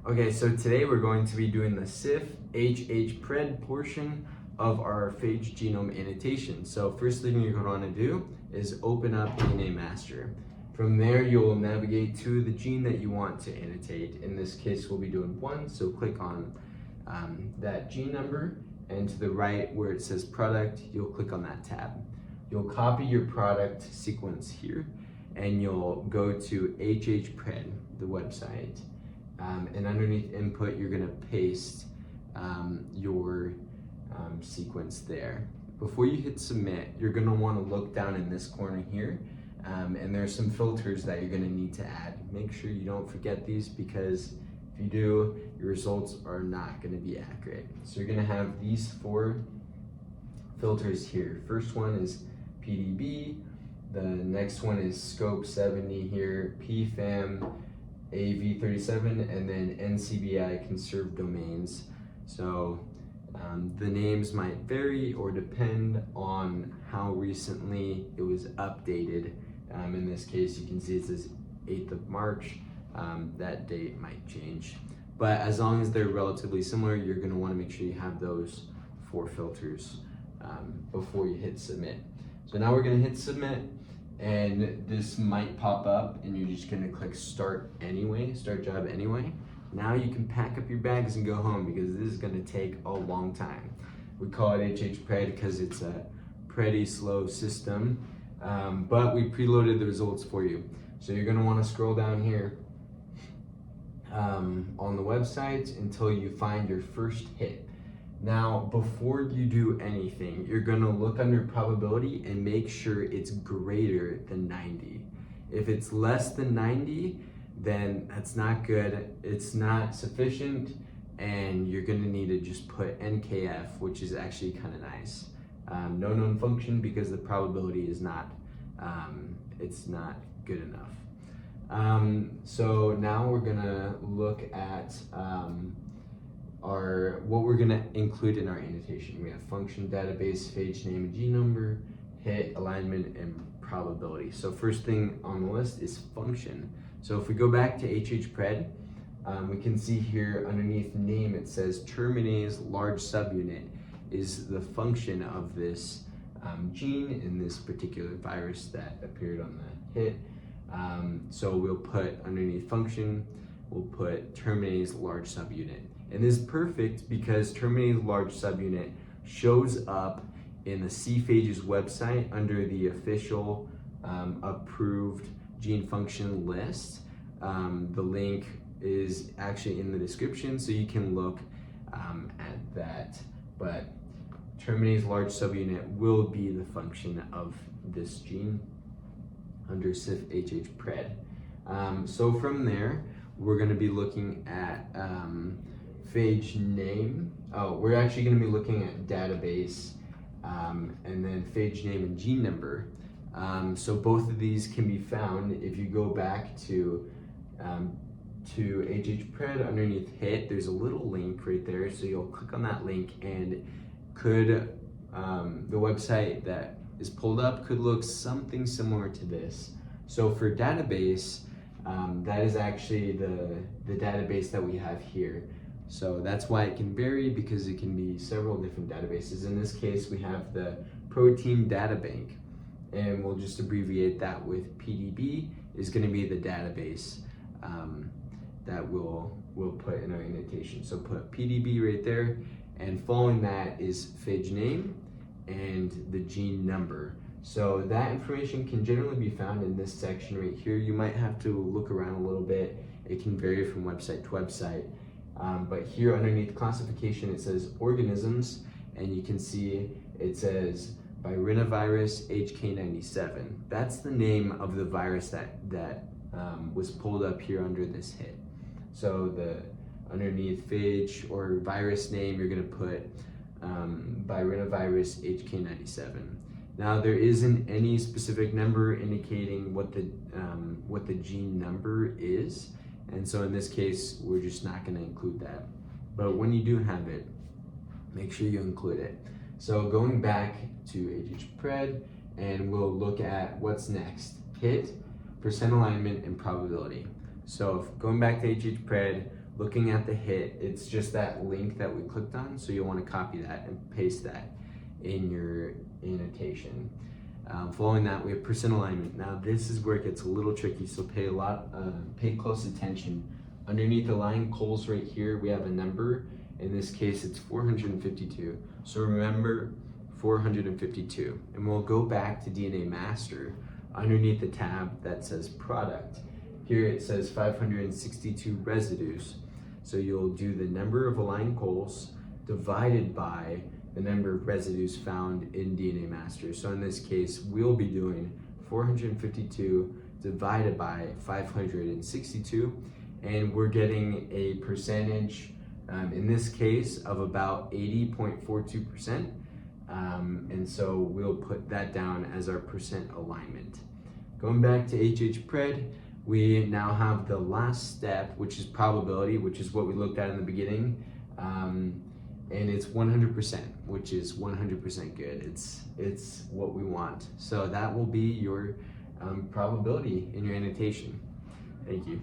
Okay, so today we're going to be doing the SIF-HHPred portion of our phage genome annotation. So first thing you're going to want to do is open up DNA master. From there, you'll navigate to the gene that you want to annotate. In this case, we'll be doing 1, so click on that gene number, and to the right where it says product, you'll click on that tab. You'll copy your product sequence here, and you'll go to HHPred, the website. And underneath input, you're gonna paste your sequence there. Before you hit submit, you're gonna wanna look down in this corner here, and there's some filters that you're gonna need to add. Make sure you don't forget these, because if you do, your results are not gonna be accurate. So you're gonna have these 4 filters here. First one is PDB, the next one is scope 70 here, PFAM, AV37, and then NCBI conserved domains. So the names might vary or depend on how recently it was updated. In this case, you can see it says 8th of March. That date might change. But as long as they're relatively similar, you're gonna wanna make sure you have those 4 filters before you hit submit. So now we're gonna hit submit, and this might pop up and you're just gonna click start job anyway. Now you can pack up your bags and go home, because this is gonna take a long time. We call it HHPred because it's a pretty slow system, but we preloaded the results for you. So you're gonna wanna scroll down here on the website until you find your first hit. Now, before you do anything, you're gonna look under probability and make sure it's greater than 90. If it's less than 90, then that's not good, it's not sufficient, and you're gonna need to just put NKF, which is actually kind of nice. No known function, because the probability is not, it's not good enough. So now we're gonna look at what we're gonna include in our annotation. We have function, database, phage name and gene number, hit, alignment, and probability. So first thing on the list is function. So if we go back to HHPred, we can see here underneath name it says terminase large subunit is the function of this gene in this particular virus that appeared on the hit. So we'll put underneath function, we'll put terminase large subunit. And this is perfect because terminase large subunit shows up in the C-Phages website under the official approved gene function list. The link is actually in the description, so you can look at that. But terminase large subunit will be the function of this gene under SIF-HHPred. So from there, we're going to be looking at phage name. We're actually going to be looking at database, and then phage name and gene number. So both of these can be found if you go back to HHPred underneath hit. There's a little link right there, so you'll click on that link, and the website that is pulled up could look something similar to this. So for database, that is actually the database that we have here. So that's why it can vary, because it can be several different databases. In this case, we have the protein data bank, and we'll just abbreviate that with PDB is going to be the database that we'll put in our annotation. So put PDB right there, and following that is phage name and the gene number. So that information can generally be found in this section right here. You might have to look around a little bit. It can vary from website to website. But here underneath classification, it says organisms, and you can see it says virinovirus HK97. That's the name of the virus that was pulled up here under this hit. So underneath phage or virus name, you're gonna put virinovirus HK97. Now there isn't any specific number indicating what the gene number is. And so in this case, we're just not going to include that. But when you do have it, make sure you include it. So going back to HHPred, and we'll look at what's next. Hit, percent alignment, and probability. So going back to HHPred, looking at the hit, it's just that link that we clicked on, so you'll want to copy that and paste that in your annotation. Following that, we have percent alignment. Now this is where it gets a little tricky, so pay close attention. Underneath the line cols right here, we have a number. In this case, it's 452. So remember 452, and we'll go back to DNA master. Underneath the tab that says product, here it says 562 residues. So you'll do the number of aligned cols divided by the number of residues found in DNA master. So in this case, we'll be doing 452 divided by 562, and we're getting a percentage, in this case, of about 80.42%. And so we'll put that down as our percent alignment. Going back to SIF-HHPred, we now have the last step, which is probability, which is what we looked at in the beginning. And it's 100%, which is 100% good. It's what we want. So that will be your probability in your annotation. Thank you.